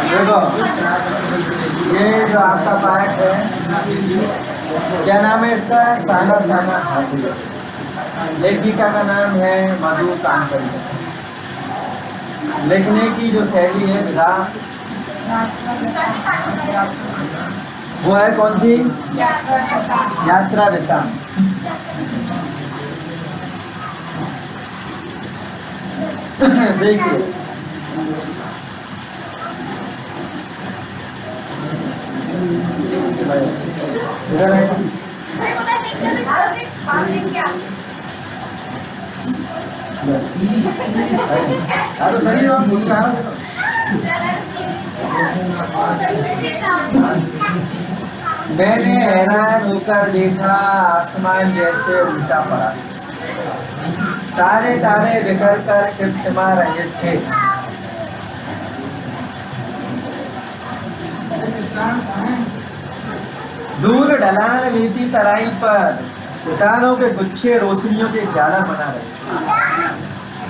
देखो ये जो आपका पाठ है, क्या नाम है इसका? साना साना हाथी। लेखिका का नाम है मधु कांकरी। लिखने की जो शैली है, विधा, वो है कौन सी? यात्रा वृत्तांत। देखिए इधर है तो सही है। मैंने हैरान होकर देखा, आसमान जैसे उल्टा पड़ा, सारे तारे बिखर कर टिमटिमा रहे थे। दूर ढलान लेती तराई पर सितारों के गुच्छे रोशनियों के जाला बना रहे।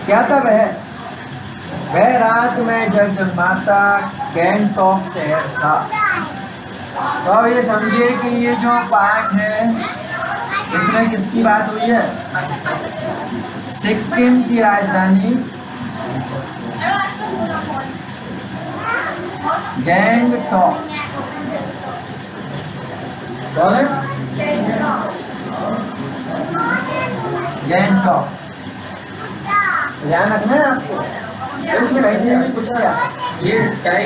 क्या तब है? वह रात में जगजगमाता गैंगटॉक शहर था। तो अब ये समझिए कि ये जो पाठ है, इसमें किसकी बात हुई है? सिक्किम की राजधानी गैंगटॉक। गैंगटॉक ध्यान रखना है आपको। इसमें कहीं से भी पूछा गया ये क्या है?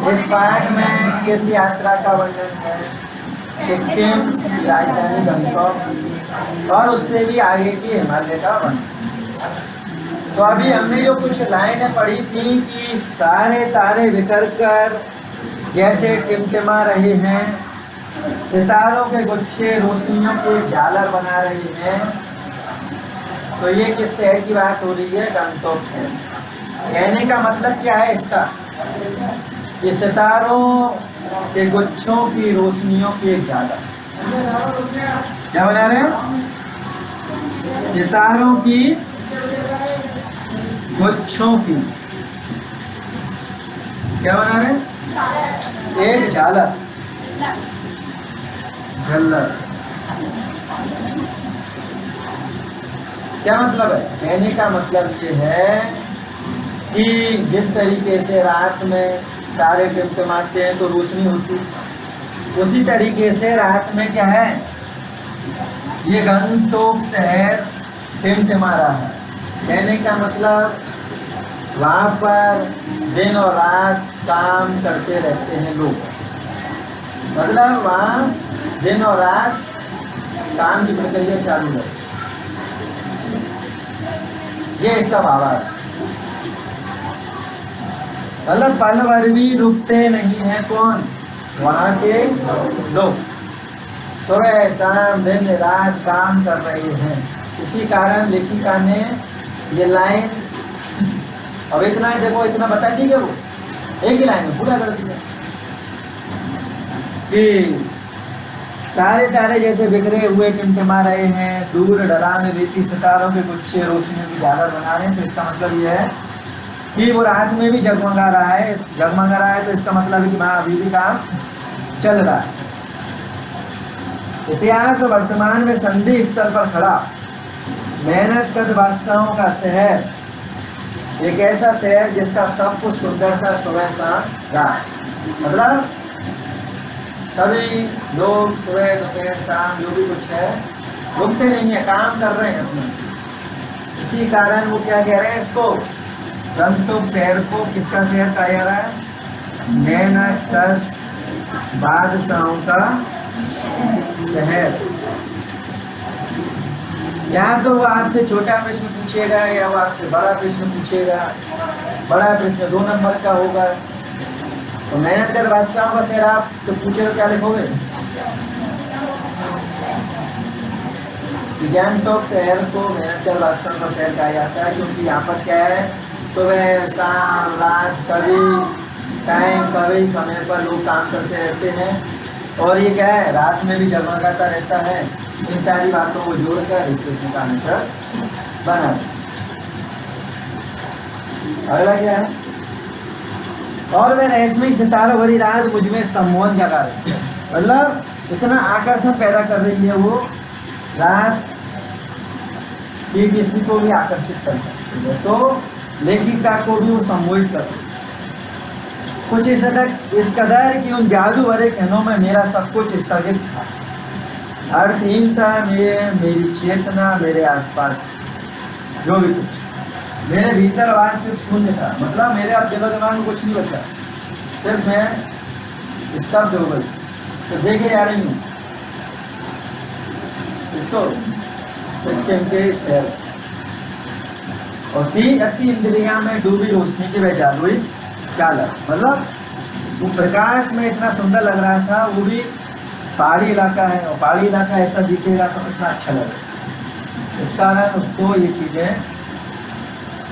इस पाठ में किस यात्रा का वर्णन है? सिक्किम की राजधानी गंगटॉक और उससे भी आगे की हिमालय का वर्णन। तो अभी हमने जो कुछ लाइनें पढ़ी थी कि सारे तारे बिखर कर जैसे टिमटिमा रहे हैं, सितारों के गुच्छे रोशनियों के झालर बना रहे हैं, तो ये किस शहर की बात हो रही है? गंगटॉक शहर। कहने का मतलब क्या है इसका? ये सितारों के गुच्छों की रोशनियों की एक झालर। क्या बना रहे हैं? सितारों की गुच्छों की क्या बना रहे हैं? एक झालर, झल्लर। क्या मतलब है? कहने का मतलब ये है कि जिस तरीके से रात में तारे टिमटिमाते हैं तो रोशनी होती, उसी तरीके से रात में क्या है? ये गंगटॉक शहर टिमटिमा रहा है। कहने का मतलब वहाँ पर दिन और रात काम करते रहते हैं लोग। मतलब वहाँ दिन और रात काम की प्रक्रिया चालू है। ये इसका भाव है। मतलब पल भर भी रुकते नहीं है कौन? वहाँ के लोग। सुबह शाम दिन रात काम कर रहे हैं। इसी कारण लेखिका ने ये लाइन, अब इतना देखो, इतना बता दी क्या? वो एक ही लाइन में पूरा कर दिया कि सारे तारे जैसे बिखरे हुए टिमटिमा रहे हैं, दूर ढलान रेती सितारों के गुच्छे रोशनियों की झालर बना रहे हैं। तो इसका मतलब ये है कि वो रात में भी जगमगा रहा है। जगमगा रहा है तो इसका मतलब है कि वहाँ अभी भी काम चल रहा है। इतिहास वर्तमान में संधि स्थल पर खड़ा मेहनत कद बादशाहों का शहर, एक ऐसा शहर जिसका सब कुछ सुंदरता सुबह शाम रात। मतलब सभी लोग सुबह दोपहर शाम जो भी कुछ है रुकते नहीं है, काम कर रहे हैं अपना। इसी कारण वो क्या कह रहे हैं इसको? गंगटॉक शहर को किसका शहर कहा जा रहा है? मेहनत कश बादशाहों का शहर। या तो वो आपसे छोटा प्रश्न पूछेगा या वो आपसे बड़ा प्रश्न पूछेगा। बड़ा प्रश्न 2 नंबर का होगा। तो मेहनत कर बादशाहों का शहर आपसे पूछेगा, क्या लिखोगे? गंगटोक शहर को मेहनत वास्तव का शहर कहा जाता है, क्योंकि यहाँ पर क्या है, सुबह शाम रात सभी टाइम सभी समय पर लोग काम करते रहते हैं, और ये क्या है, रात में भी जगमगाता रहता है। इन सारी बातों को जोड़कर स्टेशन का आंसर बना। अगला क्या है, और वह रहस्यमयी सितारा भरी रात मुझ में सम्मोहन जगा रही है, मतलब इतना आकर्षण पैदा कर रही है वो रात कि किसी को भी आकर्षित कर सकती है। तो लेखिका को भी वो सम्मोहित कर रही है। कुछ इस कदर कि उन जादू भरे क्षणों में मेरा सब कुछ स्थगित था, अर्थहीन था, मेरी चेतना मेरे आसपास जो भी कुछ मेरे भीतर आवाज सिर्फ शून्य था, मतलब मेरे अब दिलो दिमाग में कुछ नहीं बचा, सिर्फ मैं स्तब्ध हो गई। तो देखे जा रही हूँ इसको सिक्किम के शहर, और थी अति इंद्रिया में डूबी रोशनी की वह जादुई चालक, मतलब वो प्रकाश में इतना सुंदर लग रहा था। वो भी पहाड़ी इलाका है, और पहाड़ी इलाका ऐसा दिखेगा तो कितना अच्छा लगेगा। इस कारण उसको ये चीजें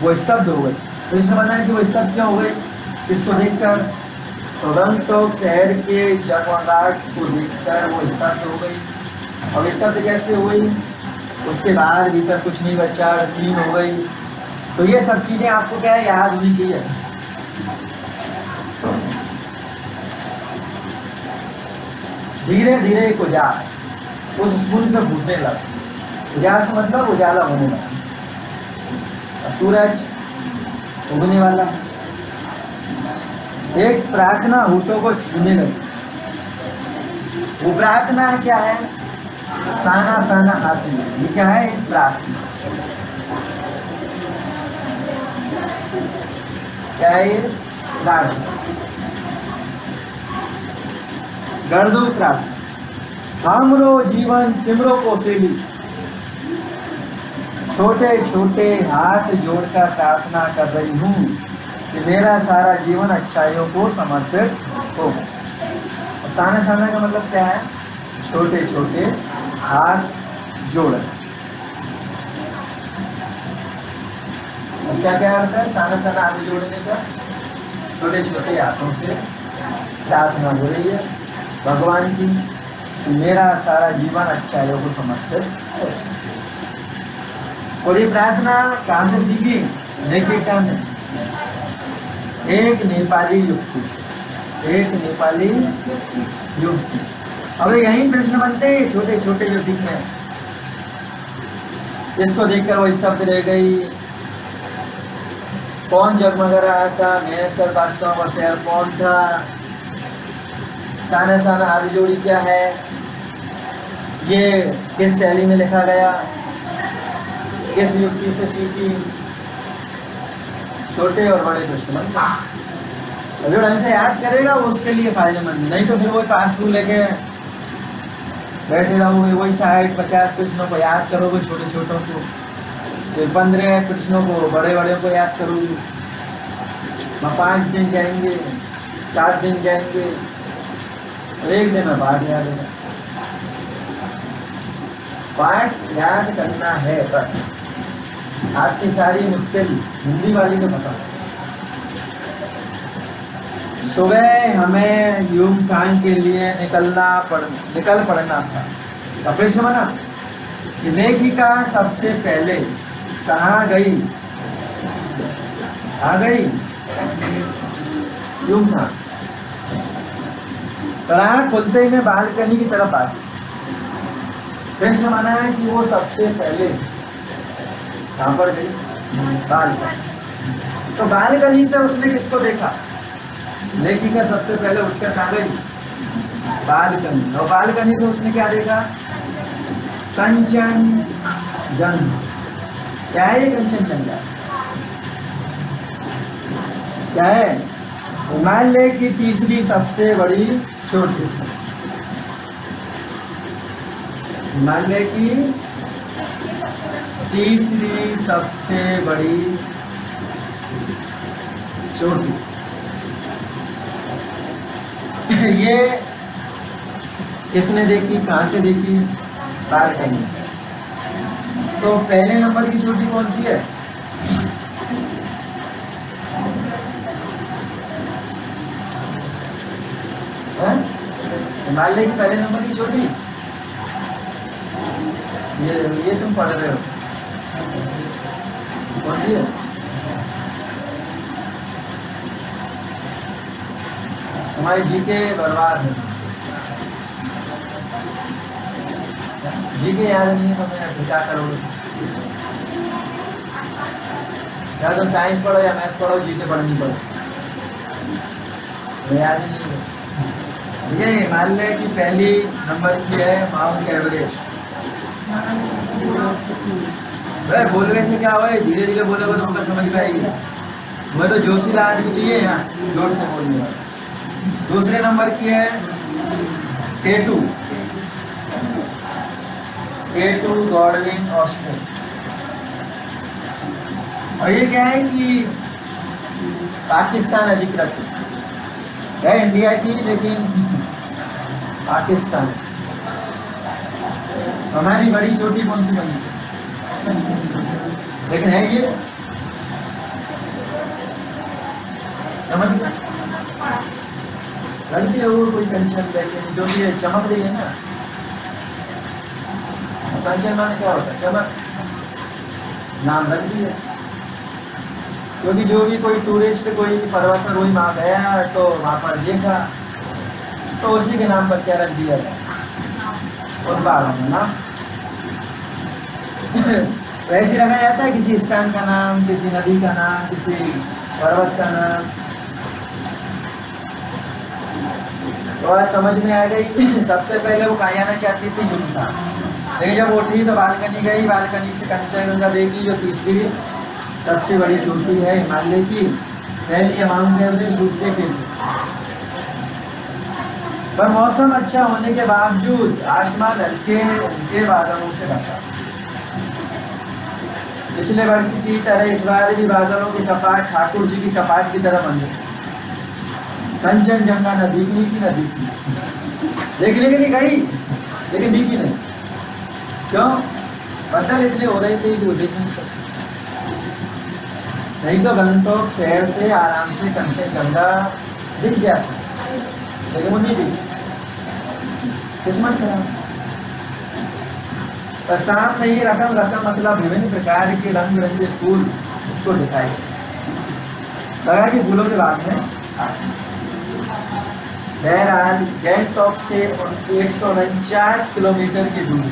वो स्तब्ध हो गई। तो इसने बताया कि वो स्तब्ध क्यों हो गई, इसको देखकर, तो गंगटोक शहर के जगमगाहट को देखकर वो स्तब्ध हो गई। और स्तब्ध कैसे हुई, उसके बाहर भीतर कुछ नहीं बचा, रंगीन हो गई। तो ये सब चीजें आपको क्या है, याद होनी चाहिए। धीरे धीरे एक उजास उस स्कूल से फूटने लगा। उजास मतलब उजाला होने लगा, सूरज उगने वाला। एक प्रार्थना होठों को छूने लगी। वो प्रार्थना क्या है, साना साना हाथ में, ये क्या है, एक प्रार्थना। क्या है ये, प्रार्थना, गर्दो प्रार्थना। हमरो जीवन तिमरो कोसेली, छोटे छोटे हाथ जोड़कर प्रार्थना कर रही हूँ कि मेरा सारा जीवन अच्छाइयों को समर्पित हो। साना साना का मतलब क्या है, छोटे छोटे हाथ जोड़। उसका क्या अर्थ है, साना साना हाथ जोड़ने का, छोटे छोटे हाथों से प्रार्थना हो रही है भगवान की कि मेरा सारा जीवन अच्छाइयों को समर्पित हो। और ये प्रार्थना कहाँ से सीखी, लेखिका ने एक नेपाली युक्ति से, एक नेपाली युक्ति से। अब यही प्रश्न बनते हैं छोटे छोटे जो दिख रहे हैं। इसको देखकर वो स्तब्ध रह गई। कौन जगमगा रहा था, मेहनत बादशाह का शहर कौन था, साना साना हाथ जोड़ी क्या है, ये किस शैली में लिखा गया, किस युक्ति से सीखी। छोटे और बड़े प्रश्न बनते, जो ढंग से याद करेगा वो उसके लिए फायदेमंद, नहीं तो फिर वही पासबुक लेके बैठे रहोगे, वही 60-50 प्रश्नों को याद करोगे, छोटे छोटों को, फिर 15 प्रश्नों को बड़े बड़े को याद करोगे। 5 दिन जाएंगे, 7 दिन जाएंगे, एक दिन में पाठ याद है। पाठ याद करना है बस, आपकी सारी मुश्किल हिंदी वाली को पता। सुबह हमें युमथांग के लिए निकल पड़ना था। तो प्रश्न बना कि लेखिका सबसे पहले कहाँ गई, आ गई युमथांग। पढ़ा खुलते ही मैं बालकनी की तरफ आ गई। प्रश्न माना है कि वो सबसे पहले कहाँ पर गई, बालकनी। तो बालकनी से उसने किसको देखा, लेखिका सबसे पहले उठकर कहाँ गई, बालकनी। और बालकनी से उसने क्या देखा, कंचन जंगा। क्या है ये कंचन जंगा, क्या है, हिमालय की तीसरी सबसे बड़ी चोटी। हिमालय की तीसरी सबसे बड़ी चोटी। ये किसने देखी, कहाँ से देखी, बालकनी से। तो पहले नंबर की चोटी कौन सी है? हिमालय की पहले नंबर की चोटी ये तुम पढ़ रहे हो, कौन सी है? हमारी जीके बर्बाद है, जीके याद नहीं है तो मैं क्या करोगे? या तुम साइंस पढ़ो या मैथ पढ़ो, जीके पढ़नी पड़ो, याद ही नहीं है। ये हिमालय की पहली नंबर की है माउंट एवरेस्ट। भाई बोलने से क्या हुआ, धीरे धीरे बोलोगे तो हमको समझ में आएगी। वह तो जोशीला आदमी चाहिए यहाँ जोर से बोलने वाला। दूसरे नंबर की है K2 गॉडविन ऑस्ट्रेल। और ये क्या है कि पाकिस्तान अधिकृत है, इंडिया की लेकिन पाकिस्तान। हमारी बड़ी चोटी कौन सी बनी लेकिन है ये समझ लगती है वो कोई टेंशन, लेकिन जो भी चमक रही है ना, टेंशन माने क्या होता है? चमक, नाम रख दिया। क्योंकि जो भी कोई टूरिस्ट कोई पर्वतारोही वहाँ गया तो वहाँ पर देखा तो उसी के नाम पर क्या रख दिया है, और नाम वैसे रखा जाता है किसी स्थान का नाम, किसी नदी का नाम, किसी पर्वत का नाम। तो आज समझ में आ गई। सबसे पहले वो कहाँ जाना चाहती थी? युमथा। लेकिन जब उठी तो बालकनी गई, बालकनी से कंचनजंगा देखी जो तीसरी सबसे बड़ी चोटी है हिमालय की। पहली है माउंट एवरेस्ट, दूसरे K2। पर मौसम अच्छा होने के बावजूद आसमान हल्के बादलों से ढका। पिछले वर्ष की तरह इस बार भी बादलों के कपाट ठाकुर जी की कपाट की तरह बन गए। कंचनजंगा न दिखनी की न दिखी, देखने के लिए गई लेकिन दिखी नहीं। क्यों? बदल इतने हो रहे थे कि वो देख नहीं सकते। नहीं तो गंगटोक शहर से आराम से कंचनजंगा दिख जाती, लेकिन वो नहीं दिखी। किस्मत खराब। पर सामने ही रकम मतलब विभिन्न प्रकार के रंग बिरंगे फूल उसको दिखाई लगा कि फूलों के बाग में। बहरहाल गैंगटॉक से 149 किलोमीटर की दूरी।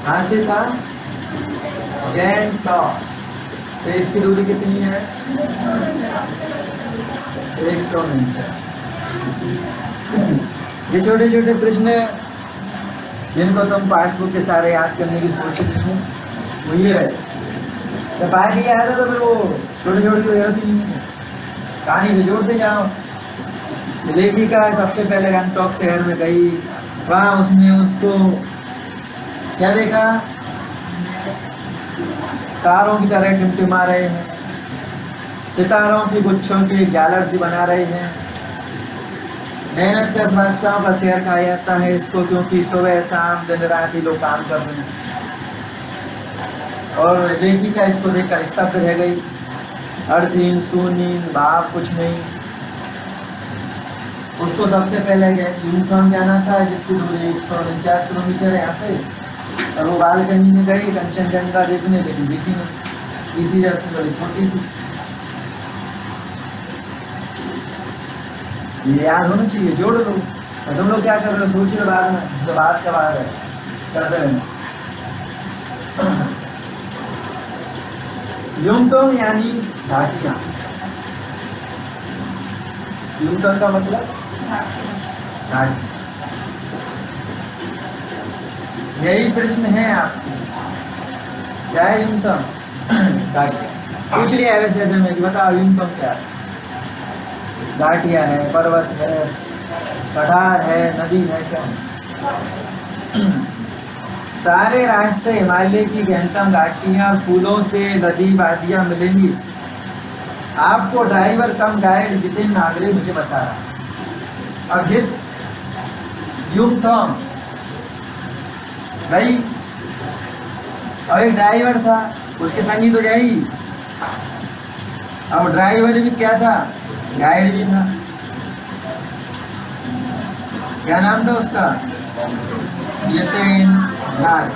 कहाँ से था? गैंगटॉक से इसकी दूरी कितनी है? 149। ये छोटे छोटे प्रश्न जिनको तुम पासबुक के सारे याद करने की सोच रही हो वो ये रहे। जब पाठ याद है तो फिर वो छोटे छोटे तो याद ही नहीं है, कहानी से जोड़ते जाओ। लेखिका सबसे पहले गंगटोक शहर में गई, वहाँ उसने उसको क्या देखा? तारों की तरह टिमटिमा रहे हैं, सितारों की गुच्छों के झालर सी बना रहे हैं। मेहनत का बादशाहों का शहर कहा जाता है इसको, क्योंकि सुबह शाम दिन रात ही लोग काम कर रहे हैं। और लेखिका इसको देखकर स्तब्ध रह गई। अर्धहीन शून्य भाव कुछ नहीं। उसको सबसे पहले यूमथांग जाना था जिसकी दूरी 149 किलोमीटर है यहाँ से। और वो बालकनी में गई कंचनजंगा देखने, लेकिन दिखी नहीं, इसी जगह बड़ी छोटी थी। ये याद होना चाहिए, जोड़ लो। तो तुम लोग क्या कर रहे हो? सोच लो बाद में, जो बात का बात है करते रहना। युमथांग यानी घाटियां। युमथांग का मतलब घाटी। यही प्रश्न है आपको, क्या है युमथांग? घाटियां पूछ लिया है वैसे में कि बताओ युमथांग क्या है? घाटियां है, पर्वत है, पठार है, नदी है, क्या है? सारे रास्ते हिमालय की गहनतम घाटियां और फूलों से लदी वादियां मिलेंगी। आपको ड्राइवर कम गाइड जितेंद्र नागरे मुझे बता रहा। और जिस युमथांग गई। और एक ड्राइवर था, उसके संगी तो जाएगी। अब ड्राइवर भी क्या था, गाइड भी था। क्या नाम था उसका, जितेन नाग।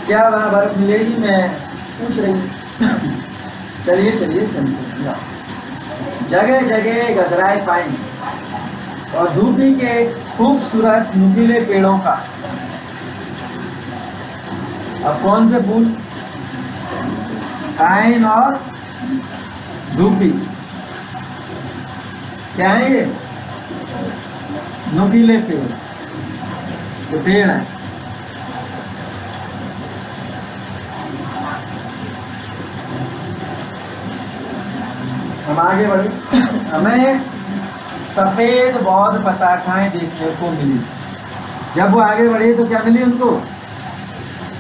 क्या वहां बर्फ मिलेगी, मैं पूछ रही। चलिए चलिए चलिए। जगह जगह गदराए पाइन और धूपी के खूबसूरत नुकीले पेड़ों का। अब कौन से फूल, पाइन और धूपी, क्या है ये, नुकीले पेड़, तो पेड़ है। हम आगे बढ़े। हमें सफेद बौद्ध पताकाएं देखने को मिली। जब वो आगे बढ़े तो क्या मिली उनको,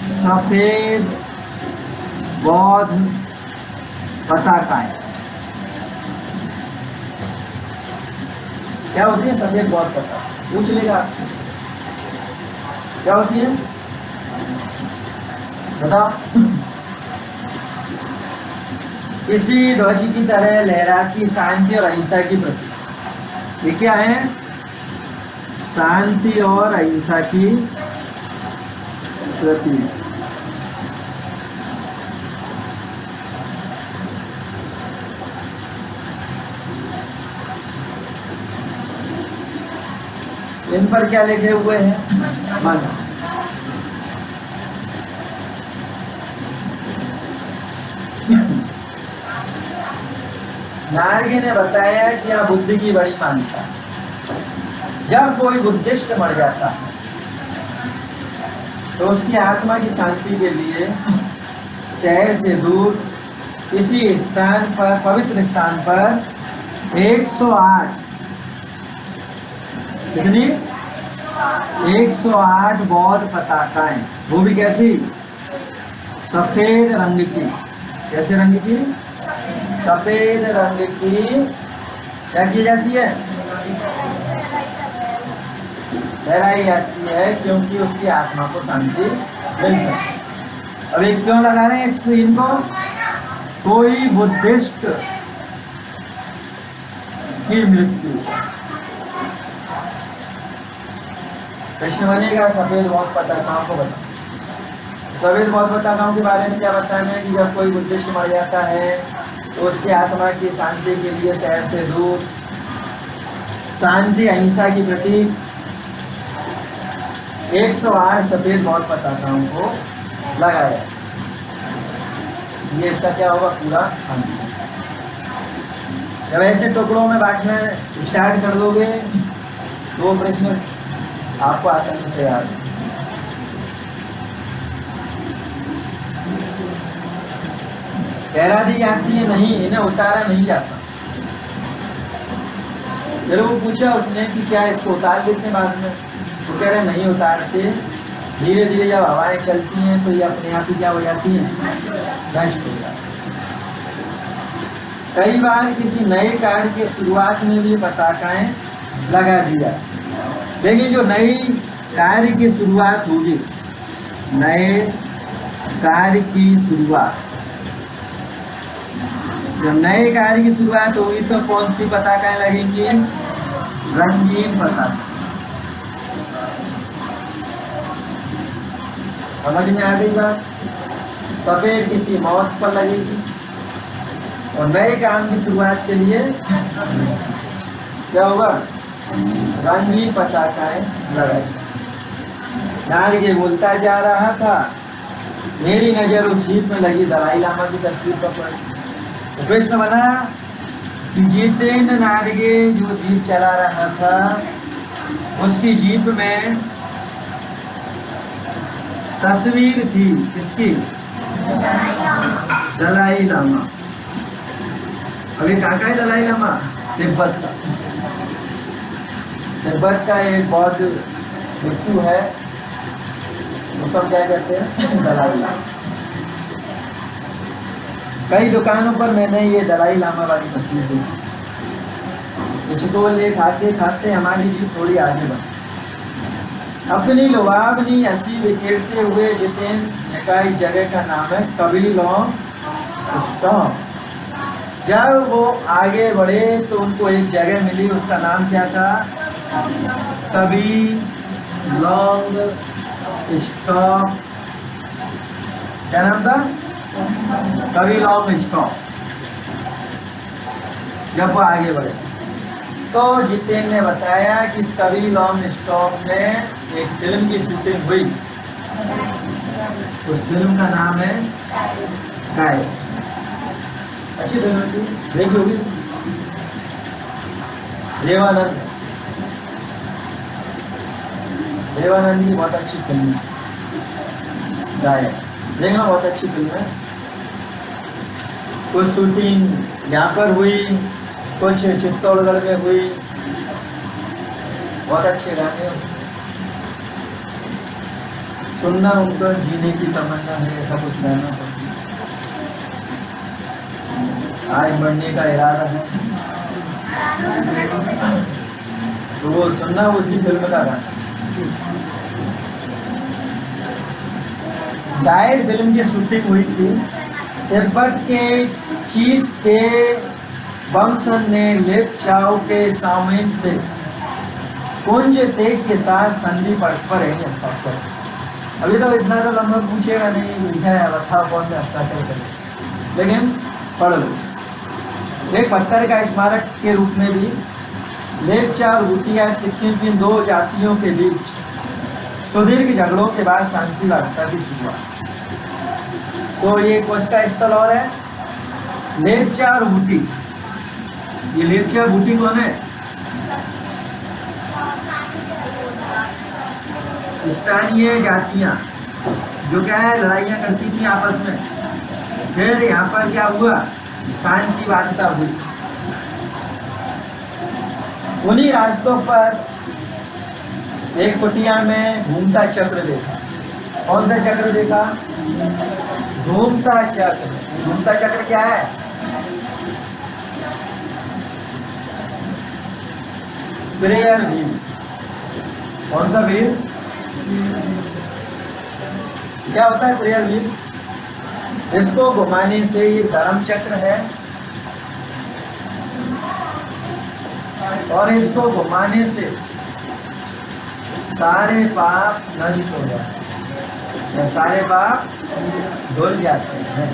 सफेद बौद्ध पताकाएं। क्या होती है सफेद बौद्ध पताका, पूछ लेगा आपसे, क्या होती है बताओ। किसी ध्वज की तरह लहराती शांति और अहिंसा की प्रतीक। ये क्या है, शांति और अहिंसा की प्रतीक। इन पर क्या लिखे हुए हैं, मन। नारगी ने बताया कि यह बुद्धि की बड़ी मान्यता है। जब कोई बुद्धिस्ट मर जाता है तो उसकी आत्मा की शांति के लिए शहर से दूर किसी स्थान पर, पवित्र स्थान पर 108, कितनी, 108 बौद्ध पताकाएं, वो भी कैसी, सफेद रंग की। कैसे रंग की, सफेद रंग की क्या की जाती है, लहराई जाती है, क्योंकि उसकी आत्मा को शांति मिल सके। अब ये क्यों लगा रहे हैं स्क्रीन को, कोई बुद्धिस्ट की मृत्यु, प्रश्न बनेगा सफेद बौद्ध पताकाओं को बताओ। सफेद बौद्ध पताकाओं के बारे में क्या बताना है कि जब कोई बुद्धिस्ट मर जाता है तो उसकी आत्मा की शांति के लिए शहर से दूर शांति अहिंसा की प्रतीक 108 सफेद बौद्ध पताकाओं को लगाया। ये इसका क्या होगा, पूरा अंत। जब ऐसे टुकड़ों में बांटना स्टार्ट कर दोगे तो वो प्रश्न आपको आसानी से याद है। कह दी जाती है नहीं, इन्हें उतारा नहीं जाता। फिर वो पूछा उसने कि क्या इसको उतार देते बाद में, तो कह रहे नहीं उतारते, धीरे धीरे जब हवाएं चलती हैं तो ये अपने आप ही क्या हो जाती हैं, नष्ट हो जाती है। कई बार किसी नए कार्य के शुरुआत में भी पताकाएं लगा दिया, लेकिन जो नई कार्य की शुरुआत होगी, नए कार्य की शुरुआत, जब नए कार्य की शुरुआत होगी तो कौन सी पताकाएं लगेंगी, रंगीन पताका। समझ में आ गई बात। सफेद किसी मौत पर लगेगी और नए काम की शुरुआत के लिए क्या होगा, रंगीन पताकाएं लगाई। नारगे बोलता जा रहा था, मेरी नजर उस जीप में लगी दलाई लामा की तस्वीर पर पड़ी। तो प्रश्न बना कि जितेन नारगे जो जीप चला रहा था उसकी जीप में तस्वीर थी किसकी, दलाई लामा। अभी कहाँ का है दलाई लामा, तिब्बत का। तिब्बत का एक बौद्ध भिक्षु है, उसको क्या कहते हैं, दलाई लामा। कई दुकानों पर मैंने ये दलाई लामा वाली तस्वीर देखी। हिचकोले खाते खाते हमारी जीभ थोड़ी आगे बढ़ी। अपनी लुभावनी हंसी बिखेरते हुए जितेंद्र का इस जगह का नाम है कबीलों स्टॉप। जब वो आगे बढ़े तो उनको एक जगह मिली, उसका नाम क्या था? कबीलों स्टॉप। क्या नाम था? कबीलों स्टॉप। जब वो आगे बढ़े तो जितेंद्र ने बताया कि इस कबीलों स्टॉप में एक फिल्म की शूटिंग हुई। उस फिल्म का नाम है गाय। अच्छी फिल्म थी, देखी होगी। देवानंद की बहुत अच्छी फिल्म है गाय, देखना, बहुत अच्छी फिल्म है। कुछ शूटिंग यहाँ पर हुई, कुछ चित्तौड़गढ़ में हुई। बहुत अच्छे गाने उसमें, सुनना उनको जीने की तमन्ना है, ऐसा कुछ गाना। आज बढ़ने का इरादा है तो वो सुनना, उसी फिल्म का गाना। गाइड फिल्म की शूटिंग हुई थी। तिब्बत के चीज के बमसन ने लेप्चाओ के सामने से कुंज तेग के साथ संधि पर हस्ताक्षर। अभी तो इतना तो लंबा पूछेगा नहीं, लिखा है बताओ कौन से हस्ताक्षर करे, लेकिन पढ़ लो। एक पत्थर का स्मारक के रूप में भी लेप्चा और भूटिया सिक्किम की दो जातियों के बीच सुदीर्घ झगड़ों के बाद शांति वार्ता की शुरुआत। तो ये किसका स्थल और है? लेप्चा और भूटी। ये लेप्चा और भूटी कौन है? स्थानीय जातियां जो क्या है, लड़ाइयां करती थी आपस में। फिर यहाँ पर क्या हुआ? शांति वार्ता हुई। उन्हीं रास्तों पर एक कुटिया में घूमता चक्र देखा। कौन सा चक्र देखा? घूमता चक्र। घूमता चक्र क्या है? Prayer wheel. कौन सा व्हील? क्या होता है प्रेयर व्हील? इसको घुमाने से ये धर्म चक्र है, और इसको घुमाने से सारे पाप नष्ट हो जाते हैं, सारे पाप धुल जाते हैं।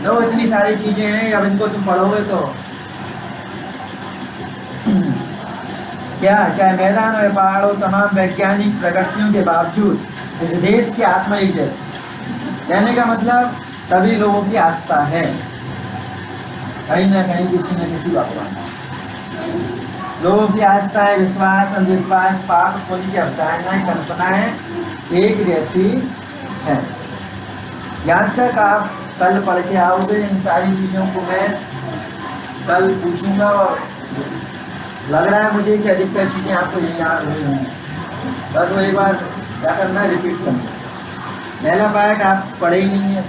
तो इतनी सारी चीजें हैं, अब इनको तुम पढ़ोगे तो क्या, चाहे मैदान हो पहाड़ हो, तमाम वैज्ञानिक प्रगतियों के बावजूद इस देश की आत्मा एक जैसी। कहने का मतलब सभी लोगों की आस्था है कहीं ना कहीं, किसी न किसी भगवान। लोगों की आस्था है, विश्वास, अंधविश्वास, पाप पुण्य की अवधारणाएं, कल्पनाएं एक जैसी है। यहाँ तक आप कल पढ़ के आओगे। इन सारी चीज़ों को मैं कल पूछूंगा, और लग रहा है मुझे कि अधिकतर चीज़ें आपको ये याद हुई होंगी। बस वो एक बार क्या करना है, रिपीट करना। पहला पार्ट आप पढ़े ही नहीं है।